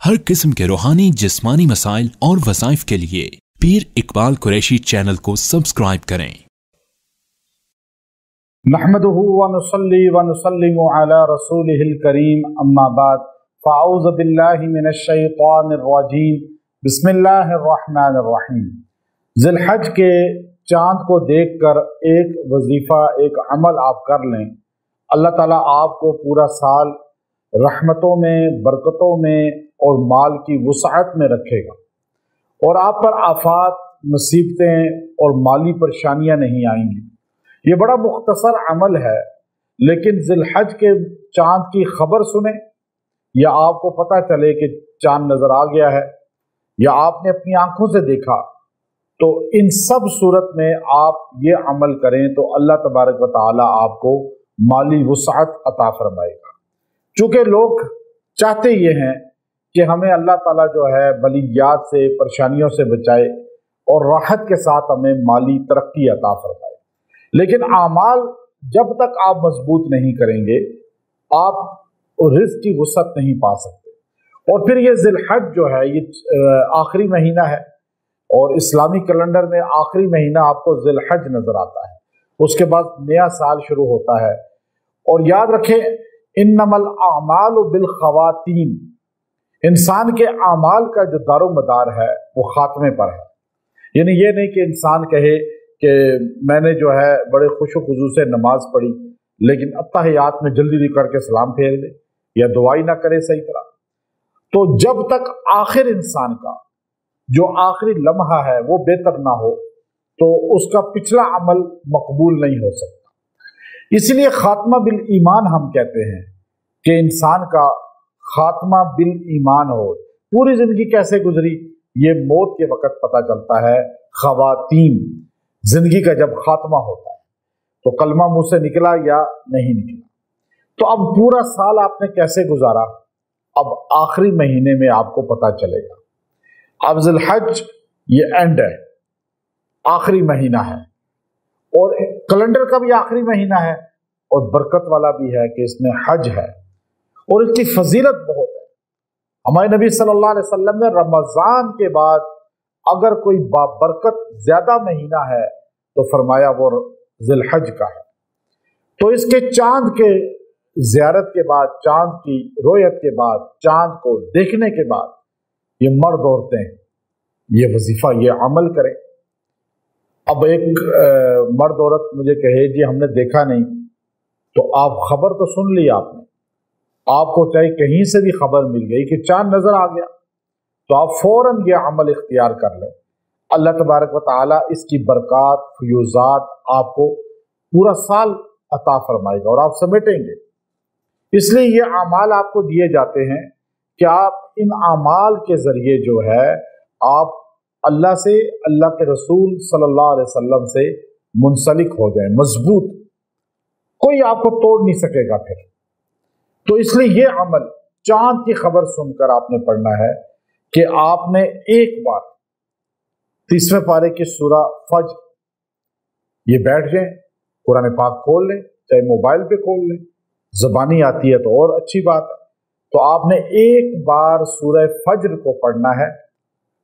हर किस्म के रूहानी जिस्मानी मसाइल और वज़ाइफ के लिए पीर इकबाल कुरैशी चैनल को सब्सक्राइब करें। नहमदुहु व नुसल्ली व नुसल्लिमु अला रसूलिहिल करीम, अम्मा बाद, फ़अऊज़ु बिल्लाहि मिनश शैतानिर रजीम, बिस्मिल्लाहिर रहमानिर रहीम। ज़िलहज के चाँद को देखकर एक वजीफ़ा, एक अमल आप कर लें, अल्लाह ताला आपको पूरा साल रहमतों में, बरकतों में और माल की वुसअत में रखेगा और आप पर आफात, मुसीबतें और माली परेशानियां नहीं आएंगी। ये बड़ा मुख्तसर अमल है, लेकिन ज़िलहज के चाँद की खबर सुने या आपको पता चले कि चाँद नज़र आ गया है या आपने अपनी आंखों से देखा, तो इन सब सूरत में आप ये अमल करें तो अल्लाह तबारक व तआला आपको माली वुसअत अता फरमाएगा। चूँकि लोग चाहते ये हैं कि हमें अल्लाह ताला जो है बलियात से, परेशानियों से बचाए और राहत के साथ हमें माली तरक्की अता फरमाए, लेकिन आमाल जब तक आप मजबूत नहीं करेंगे, आप रिज़्क़ की वुसअत नहीं पा सकते। और फिर ये ज़िलहज जो है, ये आखिरी महीना है और इस्लामी कैलेंडर में आखिरी महीना आपको ज़िलहज नज़र आता है। उसके बाद नया साल शुरू होता है। और याद रखें, इन्नमल आमालु बिल खवातीम, इंसान के आमाल का जो दारो मदार है वो खात्मे पर है। यानी ये नहीं कि इंसान कहे कि मैंने जो है बड़े खुशो खुजू से नमाज पढ़ी, लेकिन अत्तहियात में जल्दी करके सलाम फेर दे या दुआई ना करे सही तरह। तो जब तक आखिर इंसान का जो आखिरी लम्हा है वो बेहतर ना हो, तो उसका पिछला अमल मकबूल नहीं हो सकता। इसलिए खात्मा बिल ईमान हम कहते हैं कि इंसान का खात्मा बिल ईमान हो। पूरी जिंदगी कैसे गुजरी ये मौत के वक्त पता चलता है। खवातीम, जिंदगी का जब खात्मा होता है तो कलमा मुंह से निकला या नहीं निकला। तो अब पूरा साल आपने कैसे गुजारा, अब आखिरी महीने में आपको पता चलेगा। अब ज़िलहज ये एंड है, आखिरी महीना है और कैलेंडर का भी आखिरी महीना है और बरकत वाला भी है कि इसमें हज है और इसकी फजीलत बहुत है। हमारे नबी सल्लल्लाहु अलैहि वसल्लम ने रमजान के बाद अगर कोई बाबरकत ज्यादा महीना है तो फरमाया वो ज़िलहज का है। तो इसके चांद के ज़ियारत के बाद, चांद की रोयत के बाद, चांद को देखने के बाद ये मर्द औरतें ये वजीफा, ये अमल करें। अब एक मर्द औरत मुझे कहे जी हमने देखा नहीं, तो आप खबर तो सुन ली आपने, आपको चाहे कहीं से भी खबर मिल गई कि चांद नजर आ गया, तो आप फौरन ये अमल इख्तियार कर लें। अल्लाह तबारक व तआला इसकी बरक़ात, फ़यूज़ात आपको पूरा साल अता फरमाएगा और आप समेटेंगे। इसलिए ये अमाल आपको दिए जाते हैं कि आप इन अमाल के ज़रिए जो है आप अल्लाह से, अल्लाह के रसूल सल्लल्लाहु अलैहि वसल्लम से मुंसलिक हो जाए, मजबूत, कोई आपको तोड़ नहीं सकेगा फिर। तो इसलिए ये अमल चांद की खबर सुनकर आपने पढ़ना है कि आपने एक बार 30वें पारे की सूरा फज्र ये बैठ जाए, कुरान पाक खोल लें, चाहे मोबाइल पे खोल लें, ज़बानी आती है तो और अच्छी बात है। तो आपने एक बार सूरह फज्र को पढ़ना है,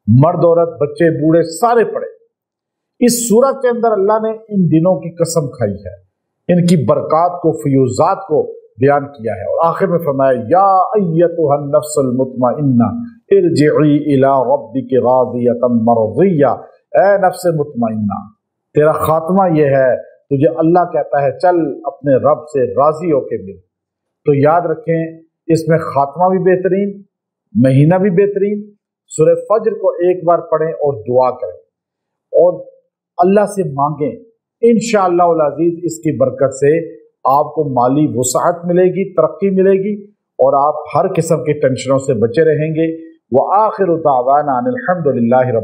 मर्द औरत बच्चे बूढ़े सारे पढ़े। इस सूरत के अंदर अल्लाह ने इन दिनों की कसम खाई है, इनकी बरक़ात को, फ़यूज़ात को बयान किया है और आखिर में फरमाया या अय्यतुहन नफ्सुल मुतमइन्ना इरजिई इला रब्बिकी राज़ियतम मरज़िय्या, ए नफ्स मुतमइन्ना, तेरा खात्मा यह है, तुझे अल्लाह कहता है चल अपने रब से राजी होके मिल। तो याद रखें, इसमें खात्मा भी बेहतरीन, महीना भी बेहतरीन। सूरह फज्र को एक बार पढ़ें और दुआ करें और अल्लाह से मांगें। इंशाअल्लाह अज़ीज़ इसकी बरकत से आपको माली वुसअत मिलेगी, तरक्की मिलेगी और आप हर किस्म की टेंशनों से बचे रहेंगे। व आखिरु दावाना अनिल हम्दुलिल्लाहि रब्बिल